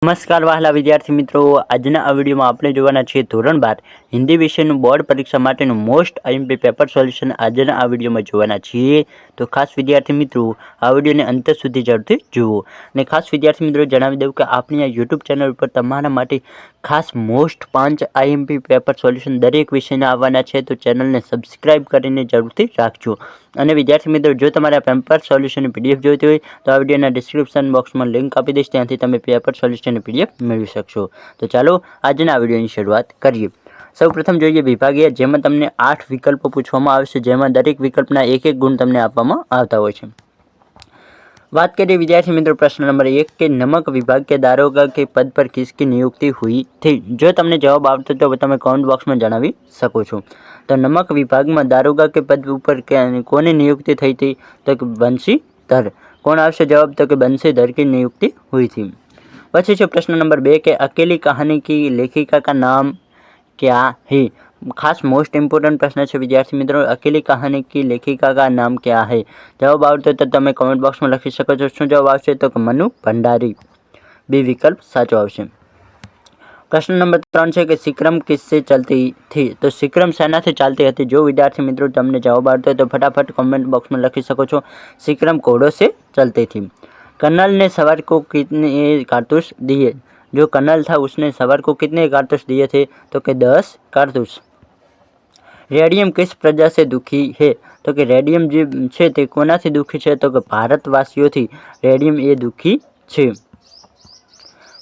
નમસ્કાર વહાલા વિદ્યાર્થી મિત્રો, આજના આ વિડીયોમાં આપણે જોવાના છીએ ધોરણ 12 હિન્દી વિષયનું બોર્ડ પરીક્ષા માટેનું મોસ્ટ આઈએમપી પેપર સોલ્યુશન આજના આ વિડીયોમાં જોવાના છીએ। તો ખાસ વિદ્યાર્થી મિત્રો આ વિડીયોને અંત સુધી જરૂરથી જુઓ। અને ખાસ વિદ્યાર્થી મિત્રો જણાવી દઉં કે આપણી આ યુટ્યુબ ચેનલ ઉપર તમારા માટે ખાસ મોસ્ટ 5 આઈએમપી પેપર સોલ્યુશન દરેક વિષયના આવવાના છે, તો ચેનલને સબસ્ક્રાઈબ કરીને જરૂરથી રાખજો। અને વિદ્યાર્થી મિત્રો જો તમારે પેપર સોલ્યુશનની પીડીએફ જોઈતી હોય તો આ વિડીયોના ડિસ્ક્રિપ્શન બોક્સમાં લિંક આપી દઈશ, ત્યાંથી તમે પેપર સોલ્યુશનની પીડીએફ મેળવી શકશો। તો ચાલો આજના આ વિડીયોની શરૂઆત કરીએ। સૌપ્રથમ જોઈએ વિભાગીય, જેમાં તમને 8 વિકલ્પો પૂછવામાં આવશે, જેમાં દરેક વિકલ્પના એક ગુણ તમને આપવામાં આવતા હોય છે। बात करिए विद्यार्थी मित्रों प्रश्न नंबर 1 के नमक विभाग के दारोगा के पद पर किसकी नियुक्ति हुई थी। जो तमने जवाब आपतो तो તમે कमेंट बॉक्स में जणावी શકો છો। तो नमक विभाग में दारोगा के पद पर कोनी नियुक्ति थी थी तो बंशीधर। कौन आवश्य जवाब तो कि बंशीधर की नियुक्ति हुई थी। પછી છે प्रश्न नंबर 2 के अकेली कहानी की लेखिका का नाम क्या है। खास मोस्ट इम्पोर्टન્ટ प्रश्न है विद्यार्थी मित्रों, अकेली कहानी की लेखिका का नाम क्या है। जवाब आवते तो તમે कमेंट बॉक्स में लखी શકો છો। શું જવાબ આવશે તો કે મનુ ભંડારી, बी विकल्प साचो आवशे। प्रश्न नंबर 3 है कि सिक्रम किससे चलती थी। तो सिक्रम सेना से चलती थी। जो विद्यार्थी मित्रों तमने जवाब आवते तो फटाफट कमेंट बॉक्स में लखी શકો છો। सिक्रम घोड़ों से चलती थी। कर्नल ने सवार को कितने कारतूस दिए। जो कर्नल था उसने सवार को कितने कारतूस दिए थे तो कि 10 कारतूस। रेडियम किस प्रजा से दुखी है तो कि रेडियम जो है ते कोनाथी दुखी है तो कि भारतवासीओथी रेडियम ये दुखी है।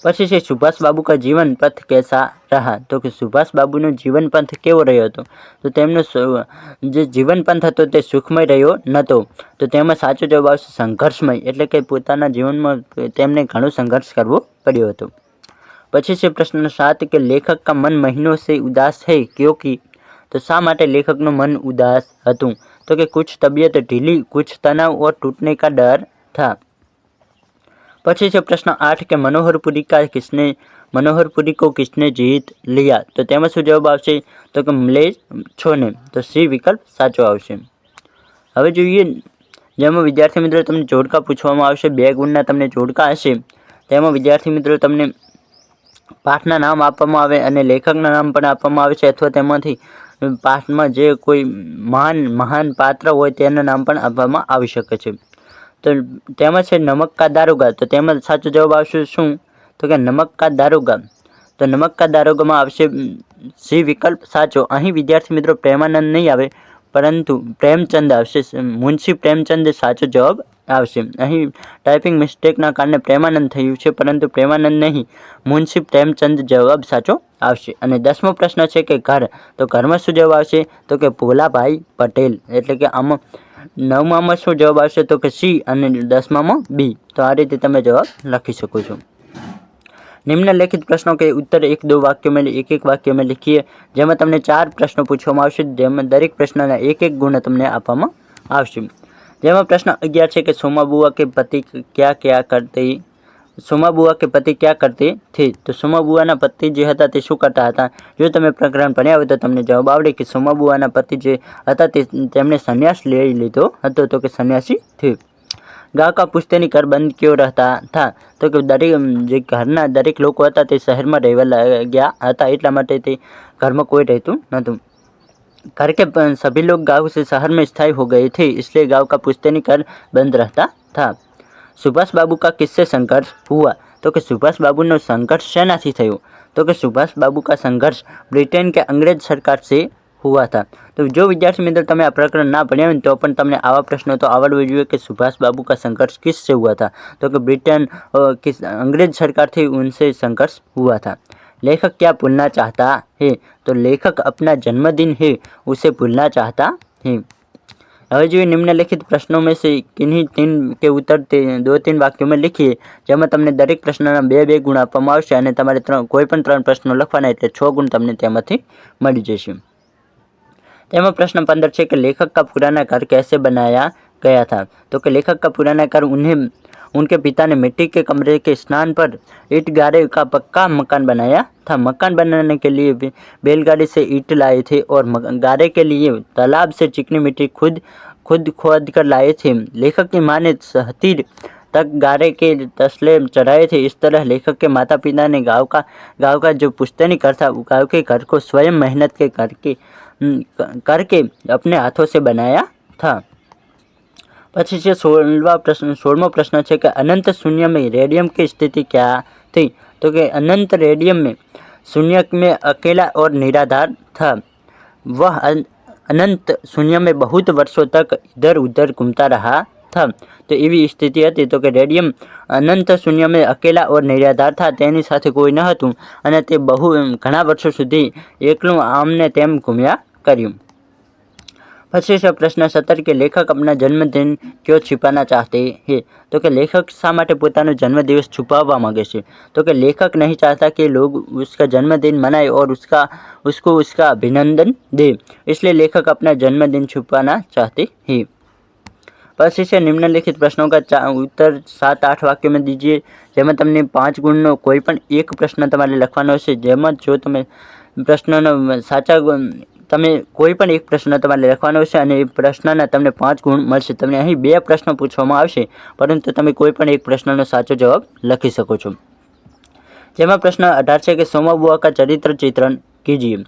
पछी छे सुभाष बाबू का जीवन पथ कैसा रहा। तो कि सुभाष बाबूनो जीवन पंथ केवो रह्यो हतो तो तेमनो जे जीवन पंथ हतो ते सुखमय रह्यो नतो। तो तेमां साचो जवाब आवशे संघर्षमय, एटले के पोताना जीवनमां तेमने घणो संघर्ष करवो पड्यो हतो। पछी छे प्रश्न 7 के लेखक का मन महीनों से उदास है क्योंकि। तो शा माटे लेखकनुं मन उदास हतुं तो कि कुछ तबीयत ढीली, कुछ तनाव और टूटने का डर था। पछी छे प्रश्न 8 के मनोहरपुरी को किसने जीत लिया। तो तेमां शुं जवाब आवशे तो कि म्लेच्छोने। तो सी विकल्प साचो आवशे। हवे जोईए जेमां विद्यार्थी मित्रों तमने जोड़का पूछवामां आवशे, 2 गुणना तमने जोड़का हशे, तेमां विद्यार्थी मित्रों तमने पाठना नाम आपवामां आवे अने लेखकना नाम पण आपवामां आवे छे, अथवा तेमांथी पाठमां जे कोई महान पात्र होय तेना नाम पण आपवामां आवी शके छे। तो तेमां छे नमक का दारोगा। तो तेमां साचो जवाब आवशे शुं तो कि नमक का दारोगा। तो नमक का दारोगामां आवशे सी विकल्प साचो। अहीं विद्यार्थी मित्रों प्रेमानंद नहीं आवे परंतु प्रेमचंद आवशे। मुंशी प्रेमचंद साचो जवाब आवशे। अहीं टाइपिंग मिस्टेकना कारणे प्रेमानंद थयुं छे परंतु प्रेमानंद नहीं, मुंशी प्रेमचंद जवाब साचो आवशे। अने 10मो प्रश्न छे कि घर। तो घरमां शुं जवाब आवशे तो कि भोलाभाई पटेल। एटले के आमां 9मां शुं जवाब आवशे तो कि सी अने 10मां बी। तो आ रीते तमे जवाब लखी शको छो। निम्नलिखित प्रश्नों के उत्तर 1-2 वाक्यों में एक वाक्य में लिखिए। जेमां तमने 4 प्रश्नों पूछवामां आवशे, जेमां दरेक प्रश्नना 1 गुण तमने आपवामां आवशे। जेमां प्रश्न 11 है कि सोमाबुआ के पति क्या करते थे। तो सोमाबुआना पति जे हता ते शुं करता हता। जो तमे प्रकरण भण्या होय तो तमने जवाब आवडे कि सोमाबुआना पति जे हता तेमणे संन्यास लई लीधो हतो तो कि सन्यासी थे। गांव का पुश्तैनी घर बंद क्यों रहता था। तो कि जे घरना दरेक लोको हता ते शहेरमां रहेवा लाग्या हता, एटला माटे ते घरमां कोई रहेतुं नहोतुं। घर के सभी लोग गांव से शहर में स्थायी हो गए थे, इसलिए गांव का पुश्तैनी घर बंद रहता था। सुभाष बाबू का किससे संघर्ष हुआ। तो कि सुभाष बाबूनो संघर्ष सेनाथी थयो। तो कि सुभाष बाबू का संघर्ष ब्रिटेन के अंग्रेज सरकार से हुआ था। तो जो विद्यार्थी मित्र तमे आ प्रकरण ना भण्या होय तो पण तमने आवा प्रश्नों तो आवडवा जोईए कि सुभाष बाबू का संघर्ष किससे हुआ था। तो कि ब्रिटेन किस अंग्रेज सरकार थी उनसे संघर्ष हुआ था। लेखक क्या भूलना चाहता है। तो लेखक अपना जन्मदिन है उसे भूलना चाहता है। हवे जो निम्नलिखित प्रश्नों में से किन्हीं 3 के उत्तर 2-3 वाक्यों में लिखिए। जेमां तमने दरेक प्रश्नना 2-2 गुण आपवामां आवशे अने तमारे कोई पण 3 प्रश्नो लखवाना एटले 6 गुण तमने तेमांथी मळी जशे। तेमां प्रश्न 15 है कि लेखक का पुराना घर कैसे बनाया गया था। तो कि लेखक का पुराना घर उनके पिता ने मिट्टी के कमरे के स्थान पर ईंट गारे का पक्का मकान बनाया था। मकान बनाने के लिए बैलगाड़ी से ईंट लाए थे और गारे के लिए तालाब से चिकनी मिट्टी खुद खोद कर लाए थे। लेखक की मां ने तक गारे के तसले चढ़ाए थे। इस तरह लेखक के माता पिता ने गाँव का जो पुश्तैनी घर था, गाँव के घर को स्वयं मेहनत के करके अपने हाथों से बनाया था। પછી છે 16મો પ્રશ્ન છે કે अनंत शून्य में रेडियम की स्थिति क्या थी? तो कि अनंत रेडियम में शून्य में अकेला और निराधार था। वह अनंत शून्य में बहुत वर्षों तक इधर उधर घूमता रहा था। तो એવી સ્થિતિ હતી। તો કે રેડિયમ અનંત શૂન્યમાં અકેલા ઓર નિરાધાર था, તેની સાથે કોઈ ન હતું અને તે ઘણા વર્ષો સુધી એકલું આમને તેમ ઘૂમ્યા કર્યું। પછી છે પ્રશ્ન 17 કે લેખક अपना जन्मदिन क्यों छिपाना चाहते हैं? तो कि लेखक शा માટે પોતાનો જન્મદિવસ છુપાવવા માંગે છે? तो कि लेखक नहीं चाहता कि लोग उसका जन्मदिन मनाए और उसको उसका अभिनंदन दे, इसलिए लेखक अपना जन्मदिन छुपाना चाहते हैं। પછી છે નિમ્નલિખિત પ્રશ્નों का उत्तर 7-8 વાક્યોમાં દીजिए, જેમાં તમને 5 ગુણનો કોઈ પણ એક પ્રશ્ન તમારે લખવાનો છે। જેમાં જો તમે પ્રશ્નનો સાચા તમે કોઈ પણ એક પ્રશ્ન તમારે લખવાનો છે અને એ પ્રશ્નના તમને 5 ગુણ મળશે। તમને અહીં 2 પ્રશ્ન પૂછવામાં આવશે, પરંતુ તમે કોઈ પણ એક પ્રશ્નનો સાચો જવાબ લખી શકો છો। જેમાં પ્રશ્ન 18 છે કે सोमा बुआ का चरित्र चित्रण कीजिए।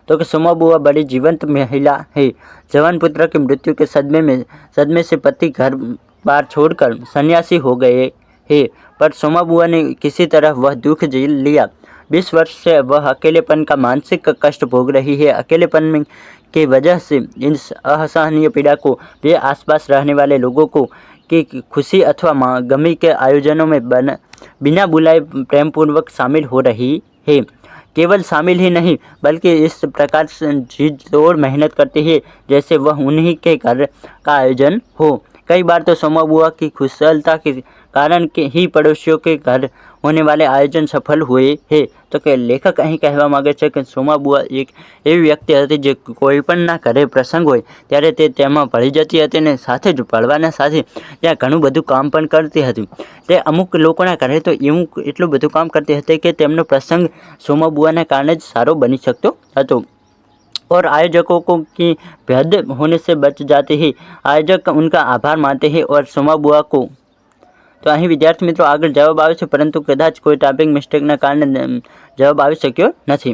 तो कि सोमा बुआ बड़ी जीवंत महिला है। जवान पुत्र की मृत्यु के सदमे से पति घर बार छोड़कर सन्यासी हो गए हैं, पर सोमा बुआ ने किसी तरह वह दुख झेल लिया। 20 वर्ष से वह अकेलेपन का मानसिक कष्ट भोग रही है। अकेलेपन की वजह से इस असहनीय पीड़ा को वे आसपास रहने वाले लोगों को की खुशी अथवा गमी के आयोजनों में बिना बुलाए प्रेमपूर्वक शामिल हो रही है। केवल शामिल ही नहीं बल्कि इस प्रकार से जी तोड़ मेहनत करती है जैसे वह उन्हीं के घर का आयोजन हो। कई बार तो सोमा बुआ की कुशलता के कारण के ही पड़ोसियों के घर होने वाले आयोजन सफल हुए हैं। तो कि लेखक અહીં કહેવા માગે છે કે સોમા બુઆ એક એવી વ્યક્તિ હતી જે કોઈ પણ ના ઘરે પ્રસંગ હોય ત્યારે તે તેમાં ભળી જતી હતી અને સાથે જ ભળવાના સાથે ત્યાં ઘણું બધું કામ પણ કરતી હતી। તે અમુક લોકોના ઘરે તો એવું એટલું બધું કામ કરતી હતી કે તેમનો પ્રસંગ સોમા બુઆના કારણે જ સારો બની શકતો હતો और आयोजकों को की भेद होने से बच जाते हैं। आयोजक उनका आभार मानते हैं और सोमा बुआ को तो અહીં વિદ્યાર્થી મિત્રો આગળ જવાબ આવે છે, પરંતુ કદાચ કોઈ ટાઈપિંગ મિસ્ટેકના કારણે જવાબ આવી શક્યો નથી।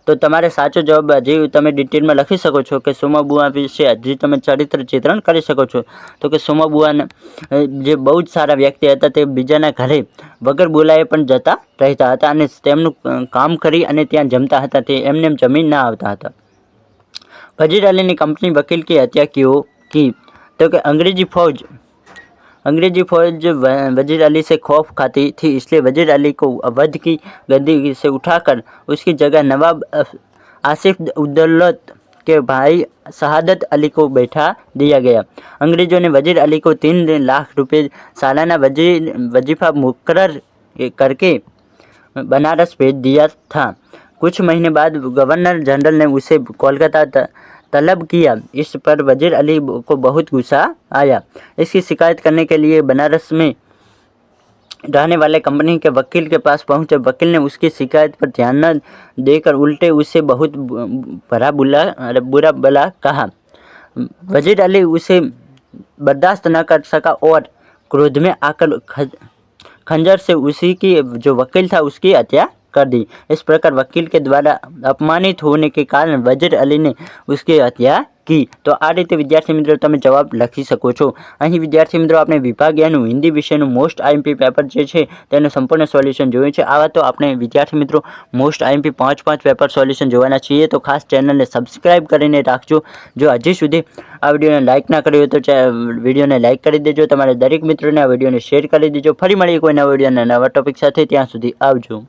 તો તમારે સાચો જવાબ હજી તમે ડિટેલમાં લખી શકો છો કે સોમા બુઆ વિશે હજી તમે ચરિત્ર ચિત્રણ કરી શકો છો। તો કે સોમા બુઆ જે બહુ જ સારા વ્યક્તિ હતા, તે બીજાના ઘરે વગર બોલાએ પણ જતા રહેતા હતા અને તેમનું કામ કરી અને ત્યાં જમતા હતા, તે એમને એમ જમીન ના આવતા હતા। वजीर अली ने कंपनी वकील की हत्या क्यों की? तो कि अंग्रेजी फौज वजीर अली से खौफ खाती थी, इसलिए वजीर अली को अवध की गद्दी से उठाकर उसकी जगह नवाब आसिफ उद्दौलत के भाई शहादत अली को बैठा दिया गया। अंग्रेज़ों ने वजीर अली को 3 लाख रुपये सालाना वजीफा मुकर्रर करके बनारस भेज दिया था। कुछ महीने बाद गवर्नर जनरल ने उसे कोलकाता तलब किया। इस पर वजीर अली को बहुत गुस्सा आया। इसकी शिकायत करने के लिए बनारस में रहने वाले कंपनी के वकील के पास पहुंचे। वकील ने उसकी शिकायत पर ध्यान न देकर उल्टे उससे बहुत बुरा भला कहा। वजीर अली उसे बर्दाश्त न कर सका और क्रोध में आकर खंजर से उसी की जो वकील था उसकी हत्या कर दी। इस प्रकार वकील के द्वारा अपमानित होने के कारण वजीर अली ने उसकी हत्या की। तो आ रीते विद्यार्थी मित्रों તમે જવાબ લખી શકો છો। અહીં વિદ્યાર્થી મિત્રો આપણે વિભાગ એનું હિન્દી વિષયનું મોસ્ટ આઈએમપી પેપર જે છે તેનું સંપૂર્ણ સોલ્યુશન જોયું છે। આવા તો આપણે વિદ્યાર્થી મિત્રો મોસ્ટ આઈએમપી 5 પેપર સોલ્યુશન જોવાના છીએ, તો ખાસ ચેનલને સબસ્ક્રાઇબ કરીને રાખજો। જો હજી સુધી આ વિડીયોને લાઇક ના કર્યો તો વિડીયોને લાઇક કરી દેજો, તમારા દરેક મિત્રોને આ વિડીયોને શેર કરી દેજો। ફરી મળીએ કોઈ નવા વિડીયોના નવા ટોપિક સાથે, ત્યાં સુધી આવજો।